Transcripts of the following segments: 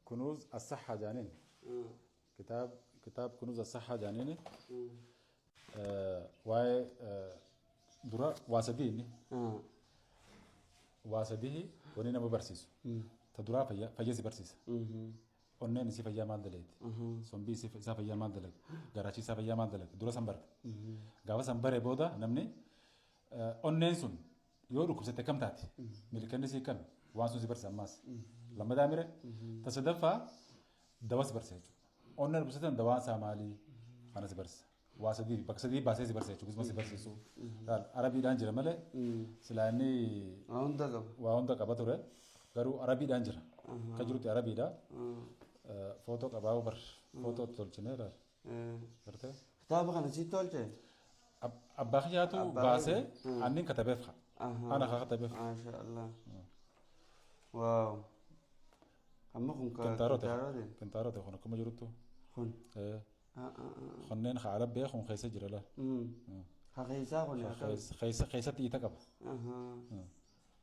كنوز الصحة جانين كتاب كنوز الصحة جانين واي درا واسديني واسديه ونينا مبرسيس تدرا فيا برسيس onneen si fayyaa maal daleeti sombii si fayyaa maal dalag garaachii isaa fayyaa maal dalag dura san barate gaafa san bare booda namni onneen sun yoo dhukkubsatte kam taati milikanni si kam waan sun si barsiisa ammaas lammadaa mire tasadaffaa dawa si barsiisa jechuudha onneen dhukkubsatan dawaan isaa maalii kana si barsiisa waa sadii bakka sadii baasee si barsiisa jechuudha si barsiisu arabiidhaan jira malee silaa inni waa hunda qaba ture garuu arabiidhaan jira kan jirutti arabiidha footoo qabaa'u bar footoo tolchinee laal gartee kitaaba kana si tolche abbaa kiyyaatu baasee anniin katabeef ana kaa katabeef maasha allah waaw amma kun kentaarote kun akkuma jiruttu kun konneen haala bee kun keessa jira laal keessa kun keessatti ita qaba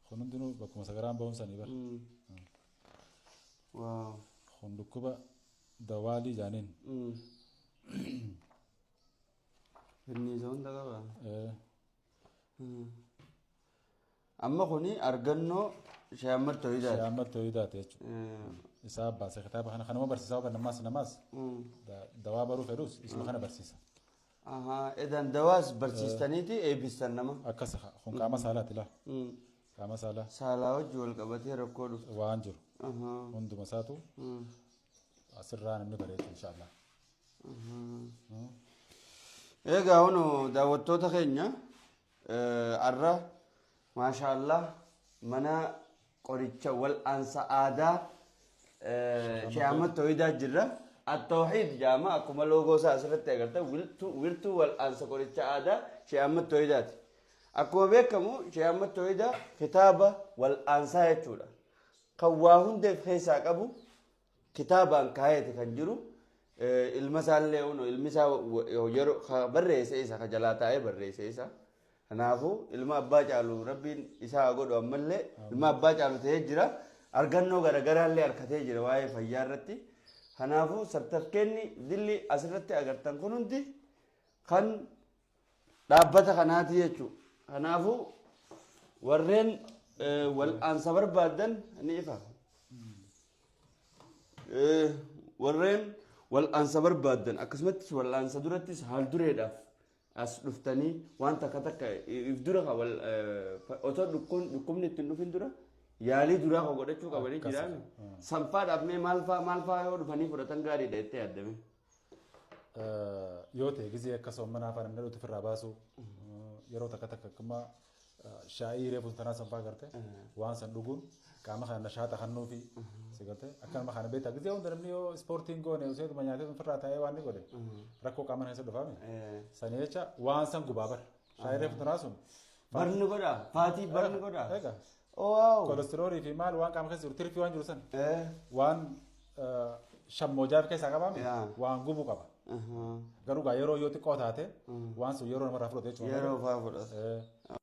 kun hundinuu bakkuma sagaraan ba'uun sanii bar waaw kun dhukkuba dawaalii jaaniin inni isa hunda qaba amma kuni argannoo Sheehammad Tooyidaati jechuudha isaa baase kitaaba kana kanuma barsiisaa waan namaas dawaa baruu fedhus isuma kana barsiisa edan dawaas barsiistaniiti eebbistan nama akkas kun qaama saalaati laa qaama saalaa wajji wal qabatee rakkoo dhuftu waan jiru hunduma isaatu asirraa namni bareechu inshaallah egaa hunu daawwattoota keenya arra maashaallah mana qoricha wal'aansa aadaa Sheehammad Tooyidaa jirra at-tawhiid jaama akkuma loogoo isaa asirratti agartan wirtuu wal'aansa qoricha aadaa Sheehammad Tooyidaati akkuma beekamu Sheehammad Tooyidaa kitaaba wal'aansaa jechuudha kan waa hundeef keessaa qabu kitaabaan kaayate kan jiru ilma isaallee ilmi isaa yeroo barreesse isa ka jalaa taa'ee barreesse isa kanaafuu ilma abbaa caalu rabbiin isaa godhu ammallee ilma abbaa caalu ta'ee jira argannoo garaagaraallee harkatee jira waa'ee fayyaa irratti kanaafuu sartifikeetni dilli asirratti agartan kun hundi kan dhaabbata kanaati jechuudha kanaafuu warreen wal'aansa barbaadan ni ifa warreen wal'aansa barbaadan akkasumattis wal'aansa durattis haal dureedhaaf as dhuftanii waan takka if dura otoo dhukkubni ittiin dhufin dura yaalii duraa koo godhachuu qabanii jiraan sanfaadhaaf mee maal fa'aa yoo dhufanii fudhatan gaariidha jettee yaaddame yoo ta'e gizee akka soommanaa afaan namni dhutu firraa baasu yeroo takka akkuma shaayii reefu tanaa sanfaa garte waan san dhuguun qaama kana nashaata kannuu fi sigate akkanuma kana beektaa gizee hunda namni yoo ispoortiin goone useetuma nyaatee firraa taa'ee waan ni godhe rakkoo qaama keessa dhufaame sanii jecha waan san gubaa bar shaayii reefu tanaa sun barni godha faatii barni godha kolesteroolii fi maal waan qaama keessa jiru tirfii waan jiru san waan shammoojaaf keessaa qabaame waan gubu qaba garuu gaa yeroo yoo xiqqoo taate waan sun yeroo namarraa fudhate jechuudha yeroo fa'aa fudhate